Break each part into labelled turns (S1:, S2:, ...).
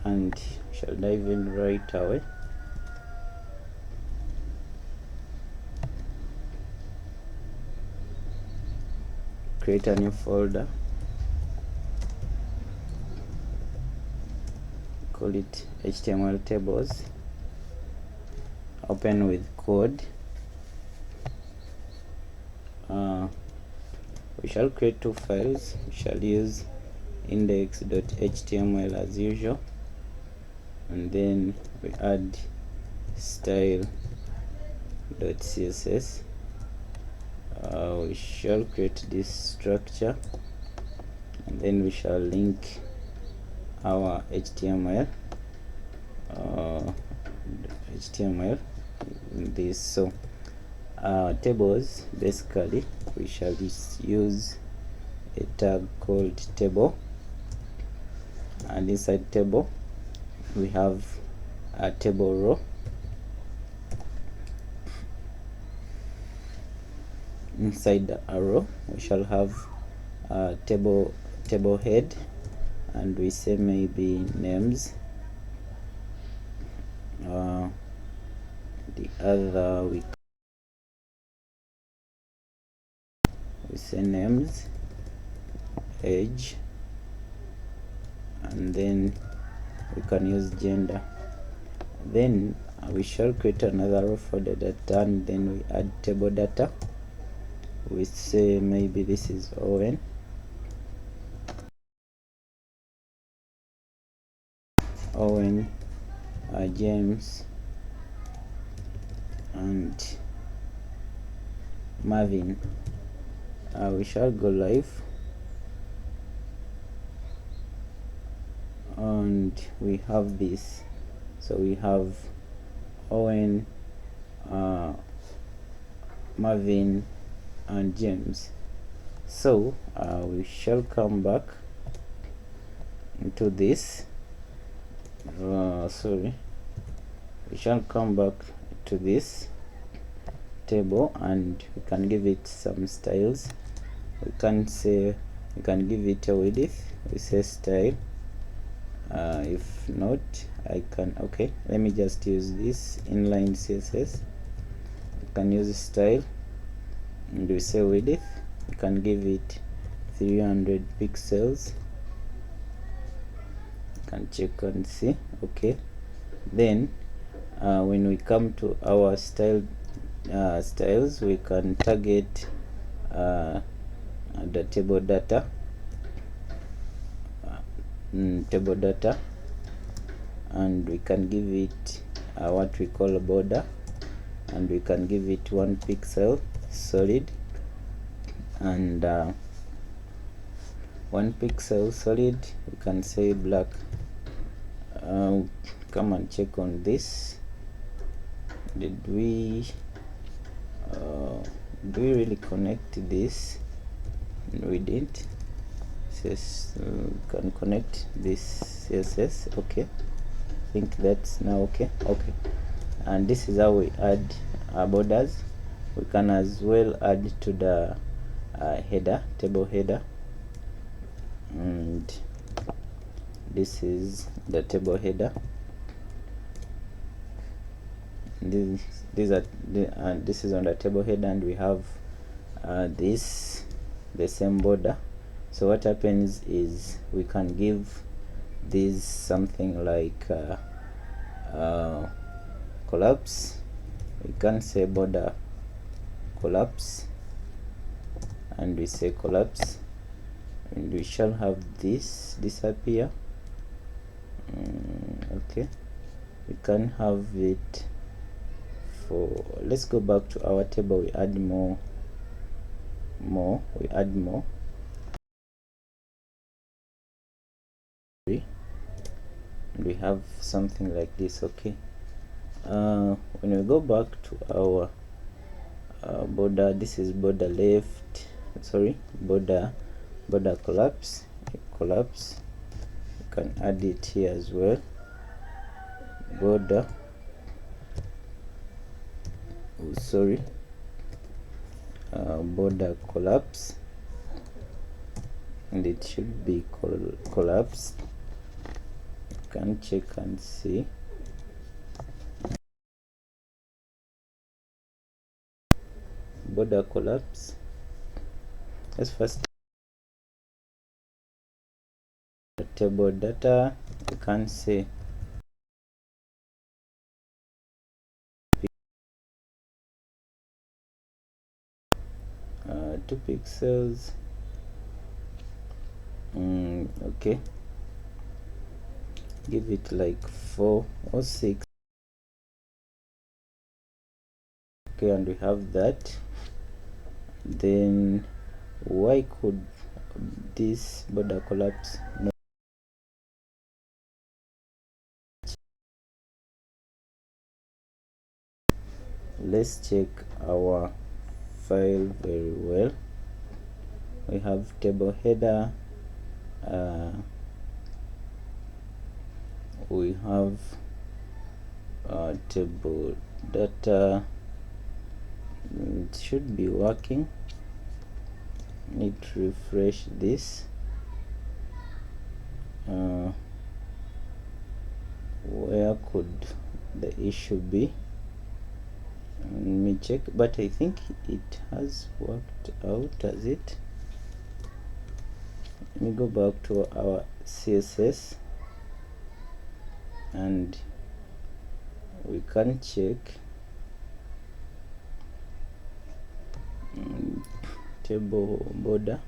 S1: and we shall dive in right away. Create a new folder, call it HTML tables, open with code. We shall create two files. We shall use index.html as usual, and then we add style.css. We shall create this structure, and then we shall link our HTML in this. So tables, basically we shall use a tag called table, and inside table we have a table row. Inside the arrow we shall have a table head, and we say maybe names. The other we say names, age, and then we can use gender. Then we shall create another row for the data, and then we add table data. We say maybe this is Owen, James, and Marvin. We shall go live, and we have this. So we have Owen, Marvin, and James. So we shall come back into this. We shall come back to this table, and we can give it some styles. We can give it a width. We say style. If not, I can, okay, let me just use this inline CSS. You can use style, and we say width. You can give it 300 pixels. You can check and see. Okay, then when we come to our styles, we can target the table data, and we can give it what we call a border, and we can give it 1 pixel solid, and 1 pixel solid we can say black. Come and check on this. Did we really connect this? We didn't. Says can connect this CSS. Okay, I think that's now okay. And this is how we add our borders. We can as well add to the header, table header, and this is the table header. This is on the table header, and we have this, the same border. So what happens is we can give this something like collapse. We can say border collapse, and we say collapse, and we shall have this disappear. Okay, we can have it for, let's go back to our table. We add more, we add more. We have something like this. Okay, when we go back to our border, this is border left, border collapse. You can add it here as well. Border, border collapse, and it should be collapsed. can check and see. Border collapse. Let's first the table data. You can see 2 pixels. Okay, give it like 4 or 6. Okay, and we have that. Then why could this border collapse not? Let's check our file very well. We have table header, we have table data. It should be working. Need to refresh this. Where could the issue be? Let me check, but I think it has worked out. Has it? Let me go back to our CSS and we can check table border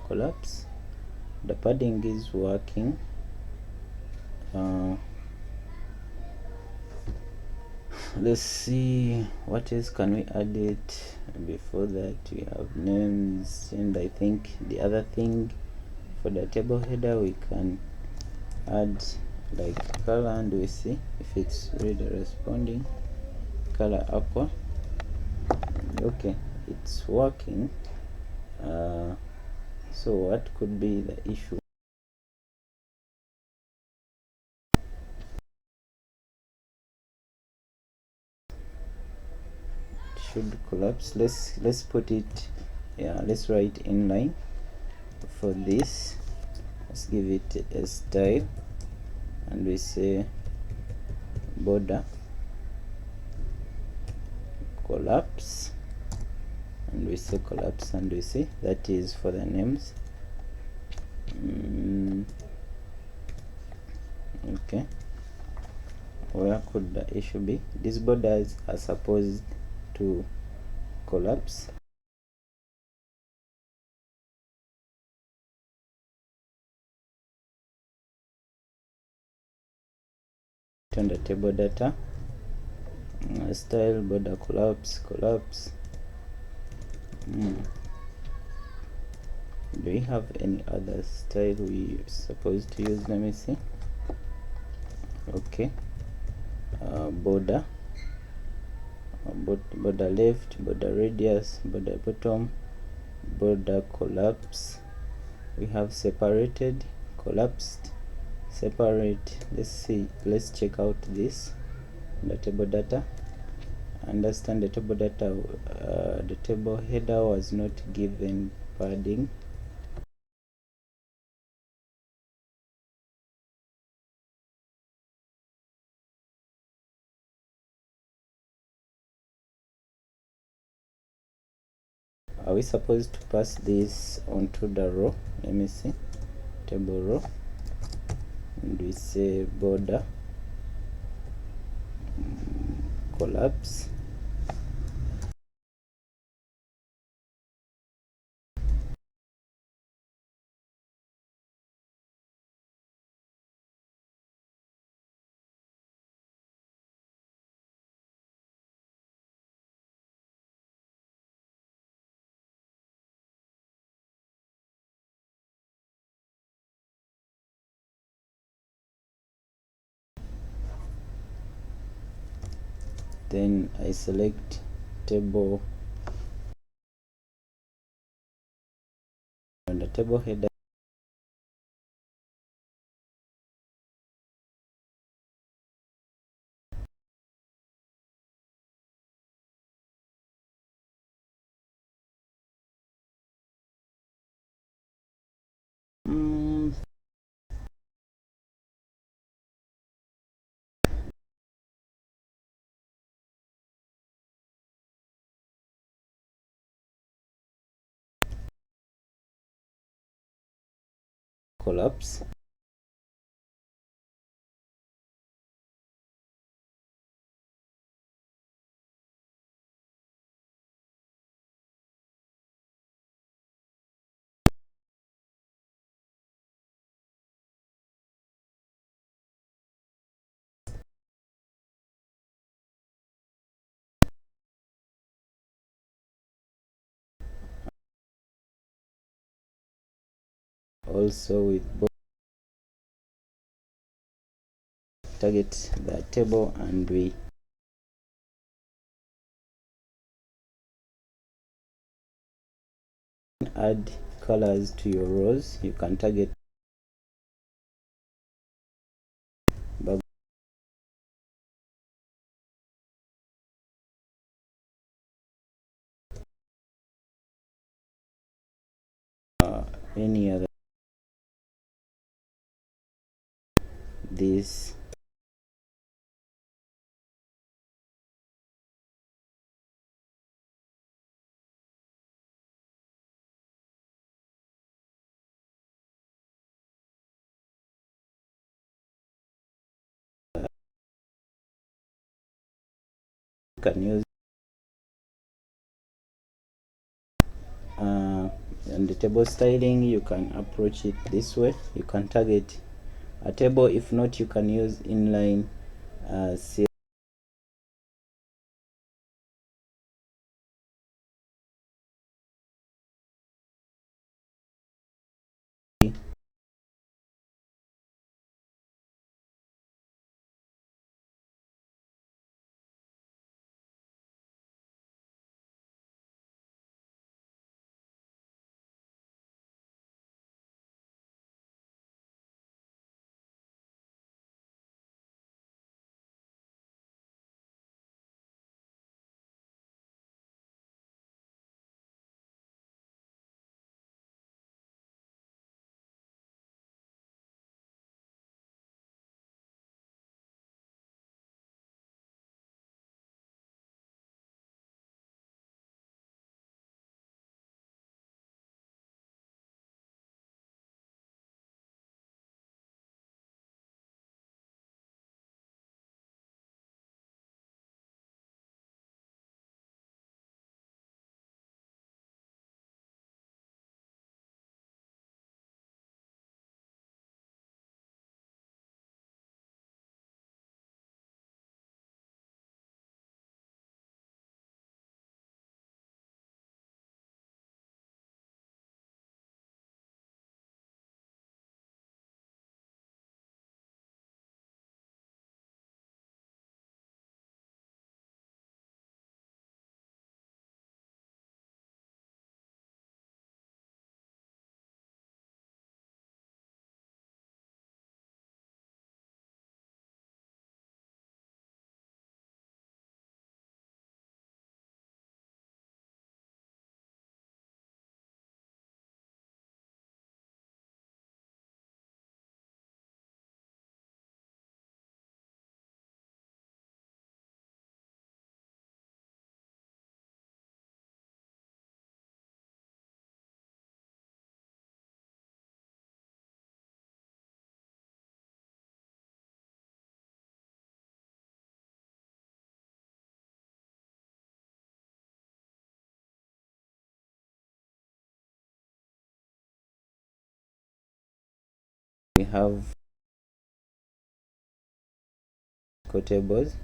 S1: collapse. The padding is working. Let's see what else can we add it. Before that we have names, and I think the other thing for the table header we can add like color, and we see if it's really responding. Color aqua. Okay, it's working. So what could be the issue? Should collapse. Let's put it, yeah, let's write inline for this. Let's give it a style and we say border collapse, and we say collapse, and we see that is for the names. Okay, where could the issue be? These borders are supposed to collapse. On the table data, style border collapse. Do we have any other style we supposed to use? Let me see. Okay, border left, border radius, border bottom, border collapse. We have separated, collapsed, separate. Let's see, let's check out this, the table data. Understand the table data. The table header was not given padding. Are we supposed to pass this onto the row? Let me see. Table row, and we say border collapse. Then I select table on the table header. collapse. Also with both target the table, and we add colors to your rows. You can target any other. This you can use and the table styling, you can approach it this way. You can target a table. If not, you can use inline we have tables.